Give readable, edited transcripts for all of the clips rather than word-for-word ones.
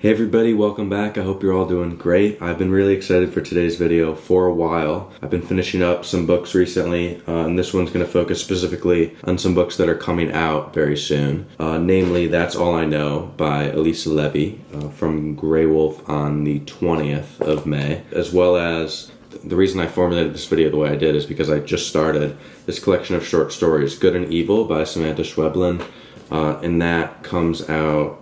Hey everybody, welcome back. I hope you're all doing great. I've been really excited for today's video for a while. I've been finishing up some books recently, and this one's going to focus specifically on some books that are coming out very soon. Namely, That's All I Know by Elisa Levi from Grey Wolf on the 20th of May, as well as the reason I formulated this video the way I did is because I just started this collection of short stories, Good and Evil by Samanta Schweblin, and that comes out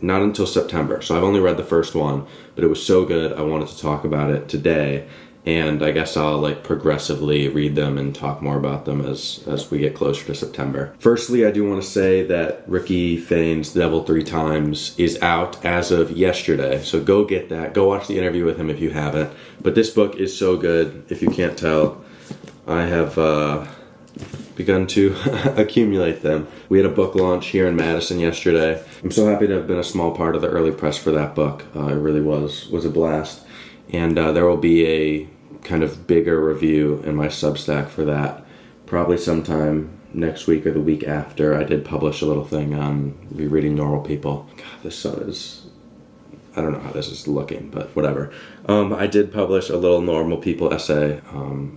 not until September. So I've only read the first one, but it was so good I wanted to talk about it today, and I guess I'll progressively read them and talk more about them as we get closer to September. Firstly, I do want to say that Ricky Fain's Devil Three Times is out as of yesterday, so go get that. Go watch the interview with him if you haven't. But this book is so good, if you can't tell. I have begun to accumulate them. We had a book launch here in Madison yesterday. I'm so happy to have been a small part of the early press for that book. It really was a blast. And there will be a kind of bigger review in my Substack for that, probably sometime next week or the week after. I did publish a little thing on rereading Normal People. God, this sun is... I don't know how this is looking, but whatever. I did publish a little Normal People essay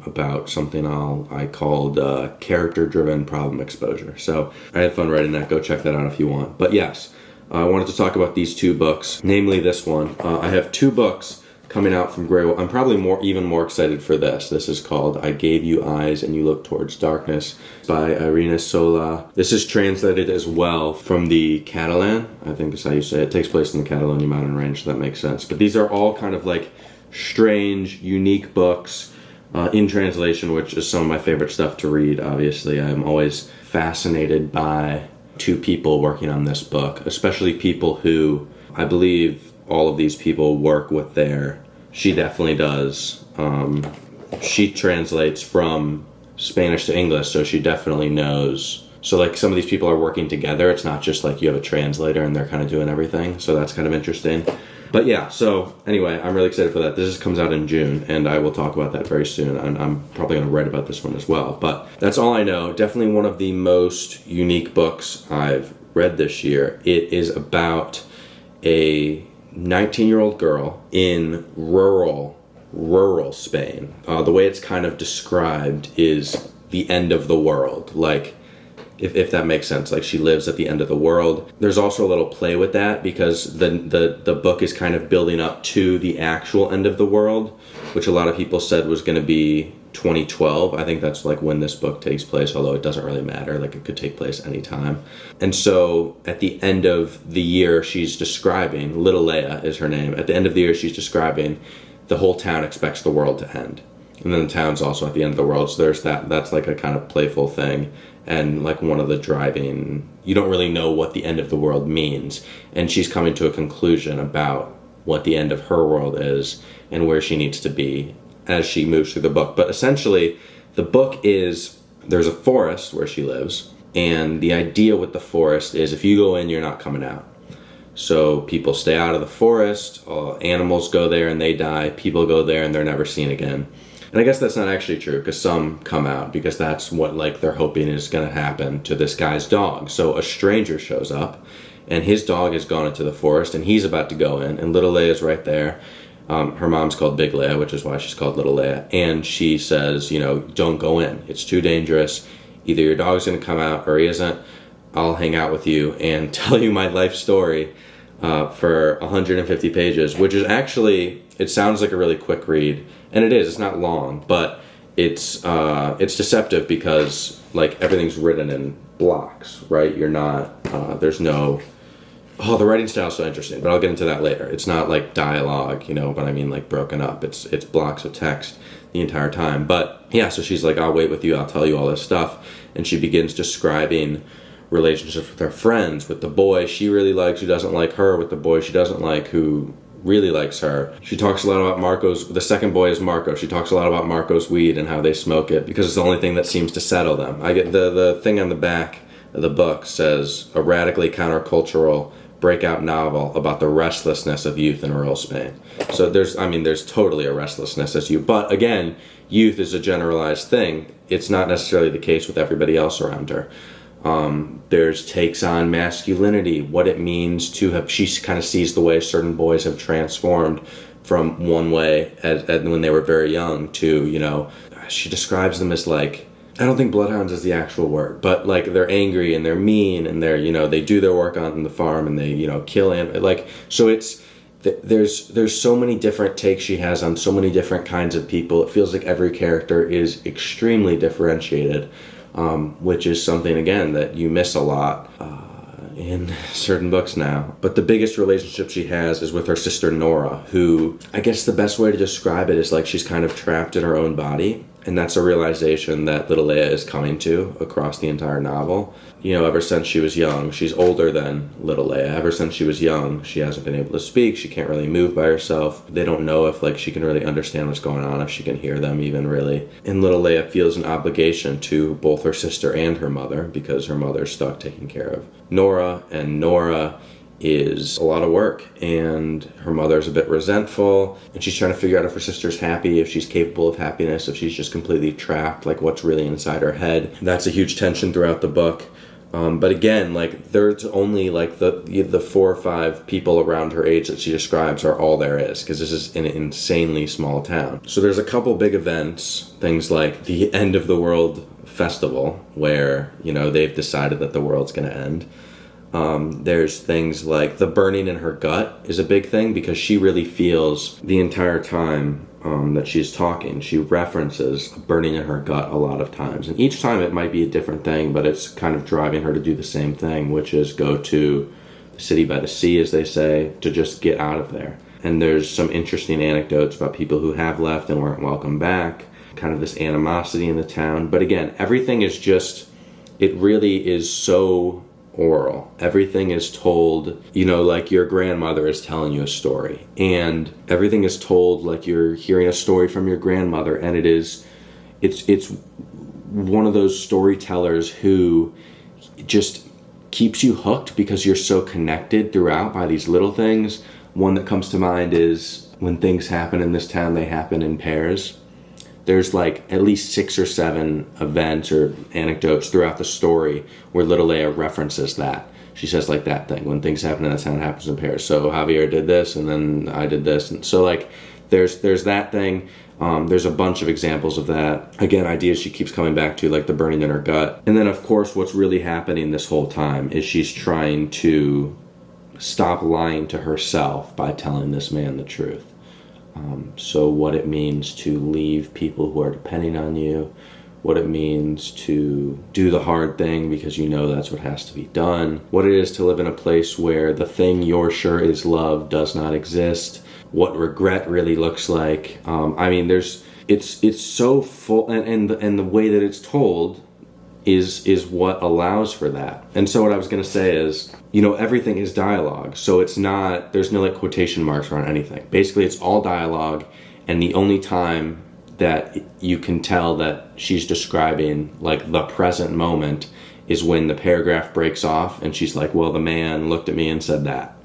about something I called character-driven problem exposure. So I had fun writing that. Go check that out if you want. But yes, I wanted to talk about these two books, namely this one. I have two books coming out from Grey Wolf. I'm probably even more excited for this. This is called I Gave You Eyes and You Look Towards Darkness by Irene Sola. This is translated as well from the Catalan. I think that's how you say it. It takes place in the Catalonia mountain range, so that makes sense. But these are all kind of strange, unique books in translation, which is some of my favorite stuff to read, obviously. I'm always fascinated by two people working on this book, especially people who, I believe, all of these people work with she definitely does. She translates from Spanish to English, so she definitely knows. So some of these people are working together. It's not just you have a translator and they're kind of doing everything. So that's kind of interesting. But yeah, so anyway, I'm really excited for that. This comes out in June, and I will talk about that very soon. I'm probably going to write about this one as well. But That's All I Know. Definitely one of the most unique books I've read this year. It is about a 19-year-old girl in rural Spain. The way it's kind of described is the end of the world, if that makes sense. She lives at the end of the world. There's also a little play with that because the book is kind of building up to the actual end of the world, which a lot of people said was going to be 2012. I think that's when this book takes place, although it doesn't really matter. It could take place anytime. And so at the end of the year, she's describing, Little Leia is her name, at the end of the year she's describing the whole town expects the world to end. And then the town's also at the end of the world, so there's that's a kind of playful thing. And one of the driving, you don't really know what the end of the world means. And she's coming to a conclusion about what the end of her world is and where she needs to be as she moves through the book. But essentially, the book is, there's a forest where she lives, and the idea with the forest is if you go in, you're not coming out. So people stay out of the forest, animals go there and they die, people go there and they're never seen again. And I guess that's not actually true, because some come out, because that's what they're hoping is going to happen to this guy's dog. So a stranger shows up, and his dog has gone into the forest, and he's about to go in, and Little Leia is right there. Her mom's called Big Leia, which is why she's called Little Leia. And she says, don't go in. It's too dangerous. Either your dog's going to come out or he isn't. I'll hang out with you and tell you my life story for 150 pages, which is actually, it sounds like a really quick read. And it is. It's not long, but it's deceptive because everything's written in blocks, right? You're not, there's no... Oh, the writing style is so interesting, but I'll get into that later. It's not dialogue, but I mean broken up. It's blocks of text the entire time. But yeah, so she's I'll wait with you, I'll tell you all this stuff. And she begins describing relationships with her friends, with the boy she really likes who doesn't like her, with the boy she doesn't like who really likes her. She talks a lot about Marco's, the second boy is Marco. She talks a lot about Marco's weed and how they smoke it because it's the only thing that seems to settle them. I get the thing on the back of the book says, a radically countercultural breakout novel about the restlessness of youth in rural Spain. So there's totally a restlessness as youth. But again, youth is a generalized thing. It's not necessarily the case with everybody else around her. There's takes on masculinity, what it means to have, she kind of sees the way certain boys have transformed from one way when they were very young to, you know, she describes them as like, I don't think bloodhounds is the actual word, but like they're angry and they're mean and they're, you know, they do their work on the farm and they, you know, kill like, so it's, there's so many different takes she has on so many different kinds of people. It feels like every character is extremely differentiated, which is something, again, that you miss a lot in certain books now. But the biggest relationship she has is with her sister Nora, who, I guess the best way to describe it is like she's kind of trapped in her own body. And that's a realization that little Leia is coming to across the entire novel. You know, ever since she was young, she's older than little Leia. Ever since she was young, she hasn't been able to speak. She can't really move by herself. They don't know if, like, she can really understand what's going on, if she can hear them even, really. And little Leia feels an obligation to both her sister and her mother, because her mother's stuck taking care of Nora, and Nora is a lot of work, and her mother's a bit resentful, and she's trying to figure out if her sister's happy, if she's capable of happiness, if she's just completely trapped, like what's really inside her head. That's a huge tension throughout the book. But again, like, there's only like the 4 or 5 people around her age that she describes are all there is, because this is an insanely small town. So there's a couple big events, things like the end of the world festival, where, you know, they've decided that the world's going to end. There's things like the burning in her gut is a big thing, because she really feels the entire time that she's talking, she references burning in her gut a lot of times. And each time it might be a different thing, but it's kind of driving her to do the same thing, which is go to the city by the sea, as they say, to just get out of there. And there's some interesting anecdotes about people who have left and weren't welcome back, kind of this animosity in the town. But again, everything is just, it really is so oral. Everything is told, you know, like your grandmother is telling you a story, and everything is told like you're hearing a story from your grandmother. And it's one of those storytellers who just keeps you hooked because you're so connected throughout by these little things. One that comes to mind is when things happen in this town, they happen in pairs. There's like at least 6 or 7 events or anecdotes throughout the story where little Leia references that. She says like that thing, when things happen in the town, it happens in pairs. So Javier did this, and then I did this. And so like there's that thing. There's a bunch of examples of that. Again, ideas she keeps coming back to, like the burning in her gut. And then of course what's really happening this whole time is she's trying to stop lying to herself by telling this man the truth. So what it means to leave people who are depending on you, what it means to do the hard thing because you know that's what has to be done, what it is to live in a place where the thing you're sure is love does not exist, what regret really looks like. I mean, it's so full, and the way that it's told is what allows for that. And so what I was going to say is, you know, everything is dialogue. So it's not, there's no like quotation marks around anything. Basically, it's all dialogue, and the only time that you can tell that she's describing like the present moment is when the paragraph breaks off and she's like, well, the man looked at me and said that,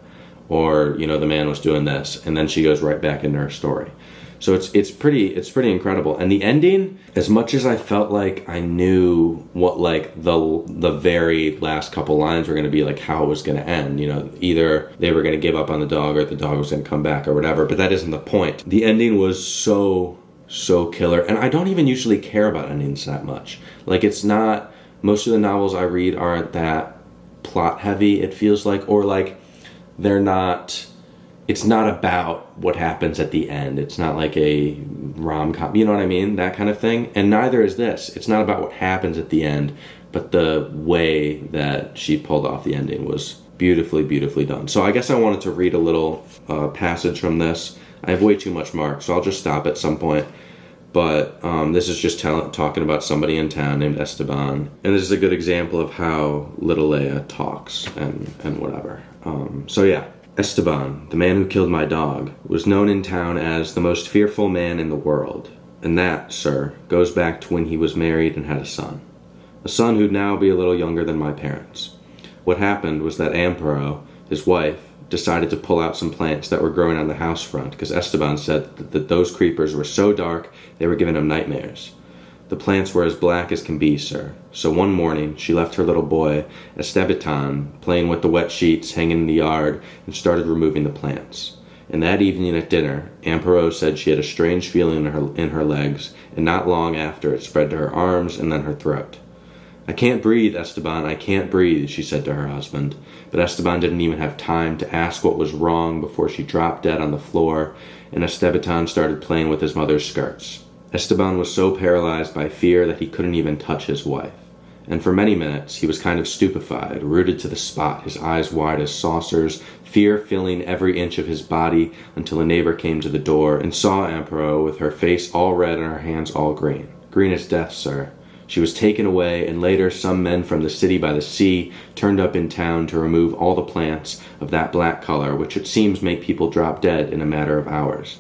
or, you know, the man was doing this, and then she goes right back into her story. So it's pretty incredible. And the ending, as much as I felt like I knew what like the very last couple lines were going to be, like how it was going to end, you know, either they were going to give up on the dog or the dog was going to come back or whatever, but that isn't the point. The ending was so killer, and I don't even usually care about endings that much. Like, it's not, most of the novels I read aren't that plot heavy, it feels like, or like they're not, it's not about what happens at the end. It's not like a rom-com, you know what I mean? That kind of thing. And neither is this. It's not about what happens at the end, but the way that she pulled off the ending was beautifully done. So I guess I wanted to read a little passage from this. I have way too much marked, so I'll just stop at some point. But this is just talking about somebody in town named Esteban. And this is a good example of how little Leia talks and whatever. So yeah. Esteban, the man who killed my dog, was known in town as the most fearful man in the world. And that, sir, goes back to when he was married and had a son. A son who'd now be a little younger than my parents. What happened was that Amparo, his wife, decided to pull out some plants that were growing on the house front because Esteban said that those creepers were so dark they were giving him nightmares. The plants were as black as can be, sir. So one morning, she left her little boy, Esteban, playing with the wet sheets hanging in the yard, and started removing the plants. And that evening at dinner, Aunt Perot said she had a strange feeling in her legs, and not long after it spread to her arms and then her throat. "I can't breathe, Esteban, I can't breathe," she said to her husband. But Esteban didn't even have time to ask what was wrong before she dropped dead on the floor, and Esteban started playing with his mother's skirts. Esteban was so paralyzed by fear that he couldn't even touch his wife. And for many minutes, he was kind of stupefied, rooted to the spot, his eyes wide as saucers, fear filling every inch of his body, until a neighbor came to the door and saw Aunt Perot with her face all red and her hands all green. Green as death, sir. She was taken away, and later some men from the city by the sea turned up in town to remove all the plants of that black color, which it seems make people drop dead in a matter of hours.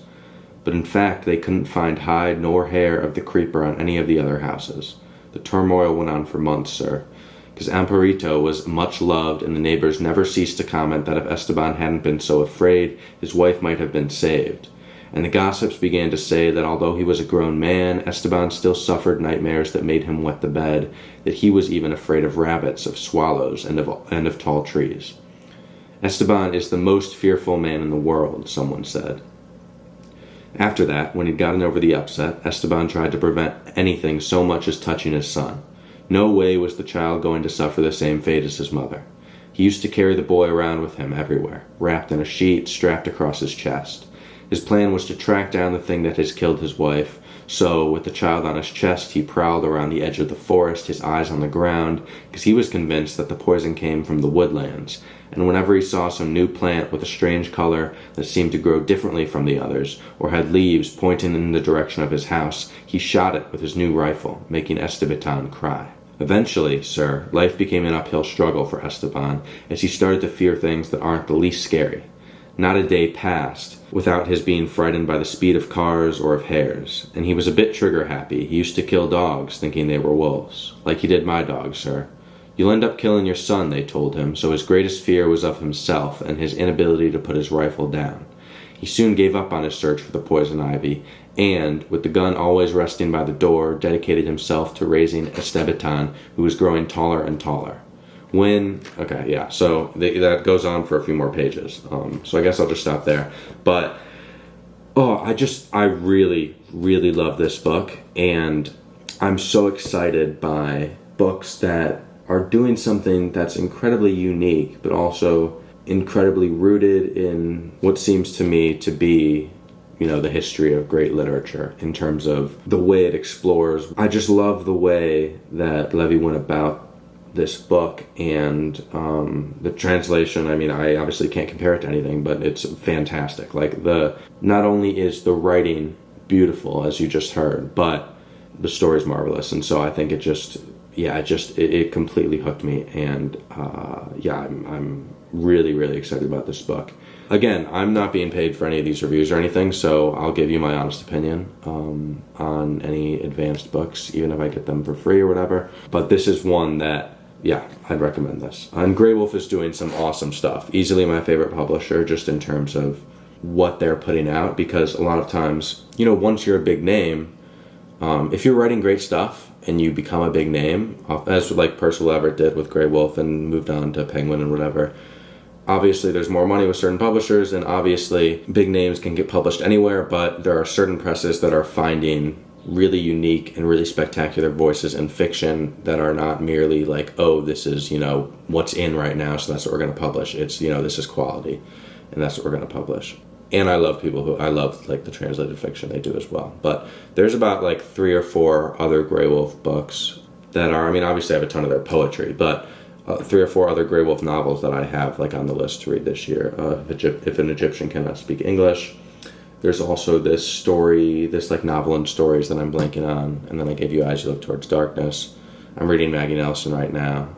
But in fact, they couldn't find hide nor hair of the creeper on any of the other houses. The turmoil went on for months, sir, because Amparito was much loved, and the neighbors never ceased to comment that if Esteban hadn't been so afraid, his wife might have been saved. And the gossips began to say that although he was a grown man, Esteban still suffered nightmares that made him wet the bed, that he was even afraid of rabbits, of swallows, and of tall trees. "Esteban is the most fearful man in the world," someone said. After that, when he'd gotten over the upset, Esteban tried to prevent anything so much as touching his son. No way was the child going to suffer the same fate as his mother. He used to carry the boy around with him everywhere, wrapped in a sheet, strapped across his chest. His plan was to track down the thing that had killed his wife, so, with the child on his chest, he prowled around the edge of the forest, his eyes on the ground, because he was convinced that the poison came from the woodlands, and whenever he saw some new plant with a strange color that seemed to grow differently from the others, or had leaves pointing in the direction of his house, he shot it with his new rifle, making Esteban cry. Eventually, sir, life became an uphill struggle for Esteban, as he started to fear things that aren't the least scary. Not a day passed without his being frightened by the speed of cars or of hares, and he was a bit trigger-happy. He used to kill dogs, thinking they were wolves. Like he did my dog, sir. "You'll end up killing your son," they told him, so his greatest fear was of himself and his inability to put his rifle down. He soon gave up on his search for the poison ivy, and, with the gun always resting by the door, dedicated himself to raising Esteban, who was growing taller and taller. So that goes on for a few more pages. So I guess I'll just stop there. But, I really, really love this book, and I'm so excited by books that are doing something that's incredibly unique, but also incredibly rooted in what seems to me to be, the history of great literature in terms of the way it explores. I just love the way that Levi went about this book, and the translation, I obviously can't compare it to anything, but it's fantastic. Not only is the writing beautiful, as you just heard, but the story's marvelous, and so I think it completely hooked me, and I'm really, really excited about this book. Again, I'm not being paid for any of these reviews or anything, so I'll give you my honest opinion on any advanced books, even if I get them for free or whatever. But this is one that, I'd recommend this. And Grey Wolf is doing some awesome stuff. Easily my favorite publisher, just in terms of what they're putting out, because a lot of times, once you're a big name, if you're writing great stuff and you become a big name, as like Percival Everett did with Grey Wolf and moved on to Penguin and whatever, obviously there's more money with certain publishers, and obviously big names can get published anywhere, but there are certain presses that are finding really unique and really spectacular voices in fiction that are not merely like, oh, this is, what's in right now, so that's what we're going to publish. It's, this is quality, and that's what we're going to publish. And I love the translated fiction they do as well. But there's about 3 or 4 other Grey Wolf books that are, obviously I have a ton of their poetry, but 3 or 4 other Grey Wolf novels that I have on the list to read this year. If an Egyptian Cannot Speak English. There's also this story, this novel and stories that I'm blanking on, and then I gave you Eyes You Look Towards Darkness. I'm reading Maggie Nelson right now,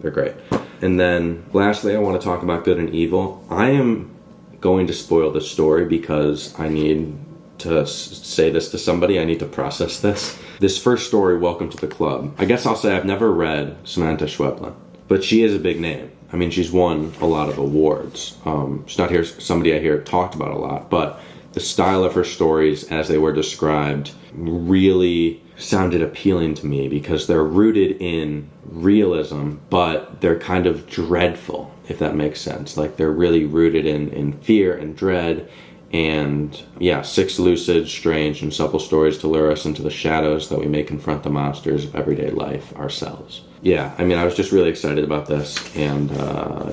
they're great. And then lastly, I want to talk about Good and Evil. I am going to spoil this story because I need to say this to somebody. I need to process this. This first story, Welcome to the Club. I guess I'll say I've never read Samanta Schweblin, but she is a big name. She's won a lot of awards. She's not somebody I hear talked about a lot, but the style of her stories as they were described really sounded appealing to me because they're rooted in realism, but they're kind of dreadful, if that makes sense. Like they're really rooted in fear and dread. And yeah, 6 lucid, strange, and supple stories to lure us into the shadows that we may confront the monsters of everyday life ourselves. Yeah, I mean, I was just really excited about this. And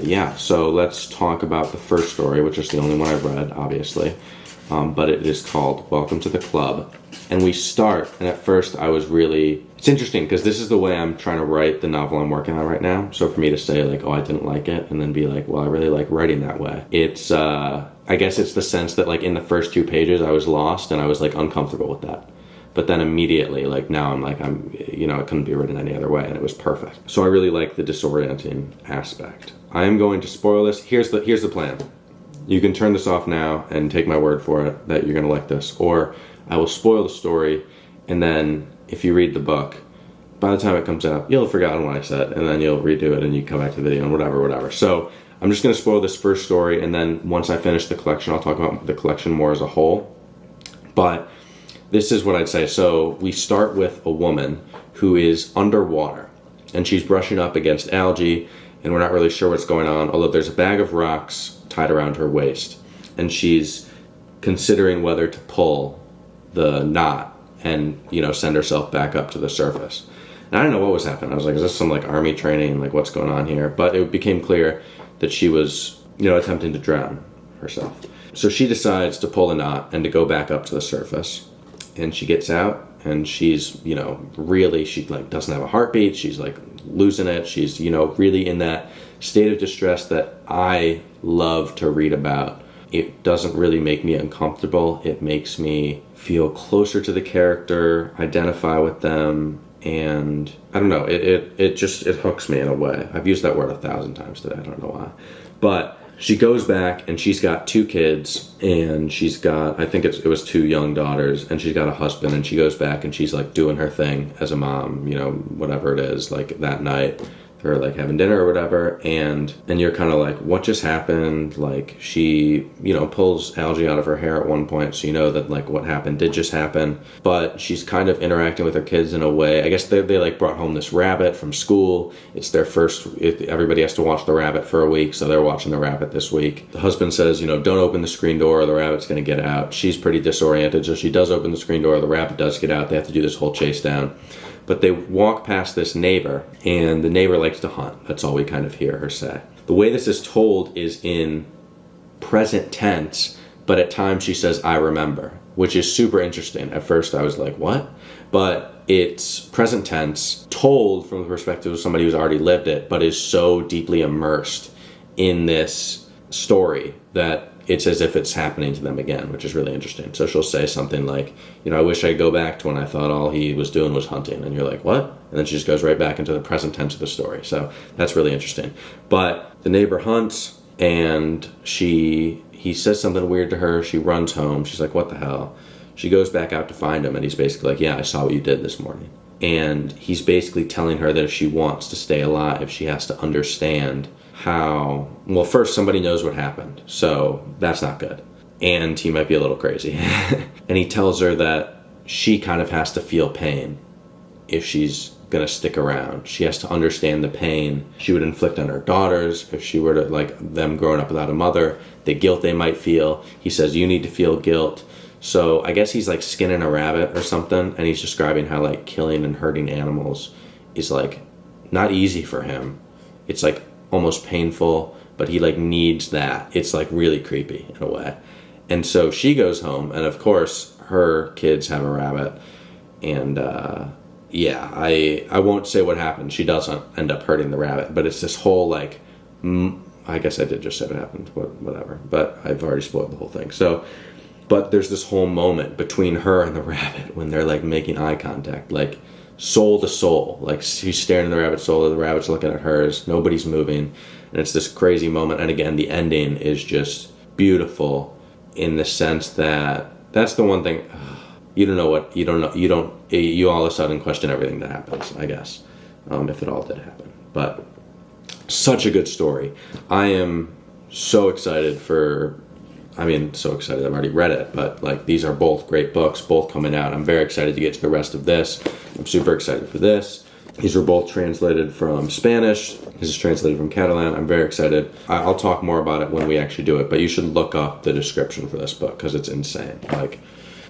yeah, so let's talk about the first story, which is the only one I've read, obviously. But it is called Welcome to the Club. And we start, and at first I was really... It's interesting because this is the way I'm trying to write the novel I'm working on right now. So for me to say like, oh, I didn't like it, and then be like, well, I really like writing that way. It's, I guess it's the sense that like in the first 2 pages I was lost and I was like uncomfortable with that. But then immediately, like now I'm like, it couldn't be written any other way, and it was perfect. So I really like the disorienting aspect. I am going to spoil this. Here's the plan. You can turn this off now and take my word for it that you're going to like this. Or I will spoil the story, and then if you read the book, by the time it comes out, you'll have forgotten what I said, and then you'll redo it and you come back to the video and whatever. So I'm just going to spoil this first story, and then once I finish the collection, I'll talk about the collection more as a whole. But this is what I'd say. So we start with a woman who is underwater, and she's brushing up against algae, and we're not really sure what's going on, although there's a bag of rocks tied around her waist, and she's considering whether to pull the knot and send herself back up to the surface. And I didn't know what was happening. I was like, is this some like army training, like what's going on here? But it became clear that she was attempting to drown herself. So she decides to pull the knot and to go back up to the surface, and she gets out, and she's really, she like doesn't have a heartbeat, she's like losing it, she's really in that state of distress that I love to read about. It doesn't really make me uncomfortable. It makes me feel closer to the character, identify with them, and I don't know, it hooks me in a way. I've used that word 1,000 times today, I don't know why. But she goes back, and she's got 2 kids, and she's got, I think it was 2 young daughters, and she's got a husband, and she goes back and she's like doing her thing as a mom, whatever it is, like that night. Or like having dinner or whatever, and you're kind of like, what just happened? Like she pulls algae out of her hair at one point, so that like what happened did just happen. But she's kind of interacting with her kids in a way, I guess they like brought home this rabbit from school. It's their first, everybody has to watch the rabbit for a week, so they're watching the rabbit this week. The husband says, don't open the screen door or the rabbit's gonna get out. She's pretty disoriented, so she does open the screen door, the rabbit does get out. They have to do this whole chase down. But they walk past this neighbor, and the neighbor likes to hunt. That's all we kind of hear her say. The way this is told is in present tense, but at times she says, I remember, which is super interesting. At first I was like, what? But it's present tense, told from the perspective of somebody who's already lived it, but is so deeply immersed in this story that it's as if it's happening to them again, which is really interesting. So she'll say something like, I wish I'd go back to when I thought all he was doing was hunting. And you're like, what? And then she just goes right back into the present tense of the story. So that's really interesting. But the neighbor hunts, and he says something weird to her. She runs home. She's like, what the hell? She goes back out to find him, and he's basically like, yeah, I saw what you did this morning. And he's basically telling her that if she wants to stay alive, she has to understand how, well, first, somebody knows what happened, so that's not good. And he might be a little crazy. And he tells her that she kind of has to feel pain if she's going to stick around. She has to understand the pain she would inflict on her daughters if she were to, like, them growing up without a mother, the guilt they might feel. He says, you need to feel guilt. So I guess he's, like, skinning a rabbit or something, and he's describing how, like, killing and hurting animals is, like, not easy for him. It's, like, almost painful, but he like needs that. It's like really creepy in a way. And so she goes home, and of course her kids have a rabbit, and yeah, I won't say what happened. She doesn't end up hurting the rabbit, but it's this whole like, I guess I did just say what happened, whatever, but I've already spoiled the whole thing. So, but there's this whole moment between her and the rabbit when they're like making eye contact, like soul to soul, like she's staring at the rabbit's soul, the rabbit's looking at hers, nobody's moving, and it's this crazy moment. And again, the ending is just beautiful in the sense that that's the one thing, you all of a sudden question everything that happens, I guess, if it all did happen. But such a good story. I am so excited for I mean, so excited. I've already read it, but like these are both great books, both coming out. I'm very excited to get to the rest of this. I'm super excited for this. These were both translated from Spanish. This is translated from Catalan. I'm very excited. I'll talk more about it when we actually do it, but you should look up the description for this book because it's insane. Like,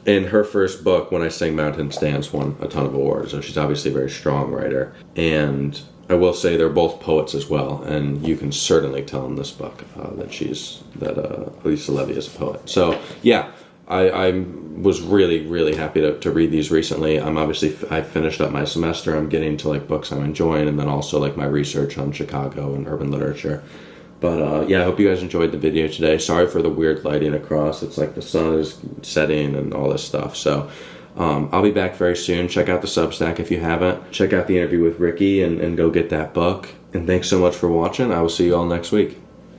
in her first book, When I Sing Mountains Dance, won a ton of awards, so she's obviously a very strong writer. And I will say they're both poets as well, and you can certainly tell in this book that Elisa Levi is a poet. So yeah, I was really, really happy to read these recently. I finished up my semester. I'm getting to like books I'm enjoying, and then also like my research on Chicago and urban literature. But yeah, I hope you guys enjoyed the video today. Sorry for the weird lighting across. It's like the sun is setting and all this stuff. So I'll be back very soon. Check out the Substack if you haven't. Check out the interview with Ricky and go get that book. And thanks so much for watching. I will see you all next week.